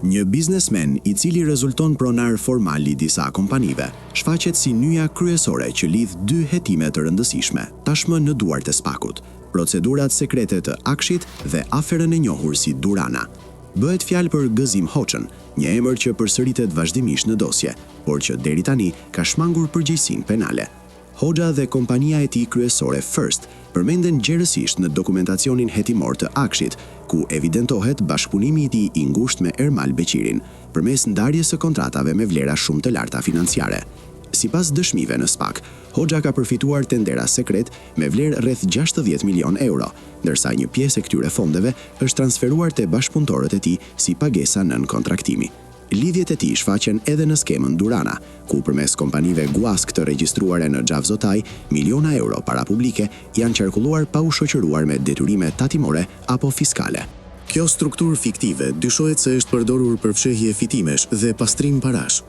Një biznesmen i cili rezulton pronar formal i disa kompanive, shfaqet si nyja kryesore që lidh dy hetime të rëndësishme, tashmë në duart e SPAK-ut, procedurat sekrete të Akshit dhe aferën e njohur si Durana. Bëhet fjalë për Gëzim Hoxhën, një emër që përsëritet vazhdimisht në dosje, por që deri tani ka shmangur përgjegjësinë penale. Hoxha dhe kompania e tij kryesore First përmenden gjerësisht në dokumentacionin hetimor të Akshit, ku evidentohet bashkëpunimi i tij i ngushtë me Ermal Beqirin, përmes ndarjes së kontratave me vlera shumë të larta financiare. Sipas dëshmive në SPAK, Hoxha ka përfituar tendera sekret me vlerë rreth 60 milion euro, ndërsa një pjesë e këtyre fondeve është transferuar te bashkëpunëtorët e tij si pagesa nën kontraktimi. Lidhjet e tij shfaqen edhe në skemën Durana, ku përmes kompanive guask të regjistruara në Xhavzotaj, miliona euro para publike janë qarkulluar pa u shoqëruar me detyrime tatimore apo fiskale. Kjo strukturë fiktive dyshohet se është përdorur për fshehje fitimesh dhe pastrim parash.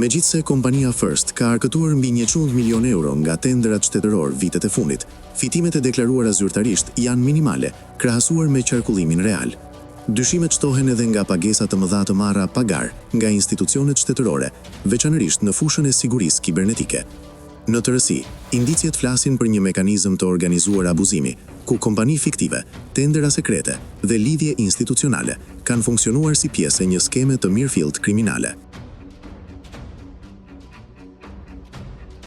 Megjithse kompania First ka arkëtuar mbi 100 milion euro nga tenderat shtetëror vitet e fundit, fitimet e deklaruara zyrtarisht janë minimale krahasuar me qarkullimin real. Dyshimet shtohen edhe nga pagesa të mëdha të marra pagar nga institucionet shtetërore, veçanërisht në fushën e sigurisë kibernetike. Në tërësi, indicjet flasin për një mekanizëm të organizuar abuzimi, ku kompani fiktive, tendera sekrete dhe lidhje institucionale kanë funksionuar si pjesë e një skeme të mirëfillt kriminale.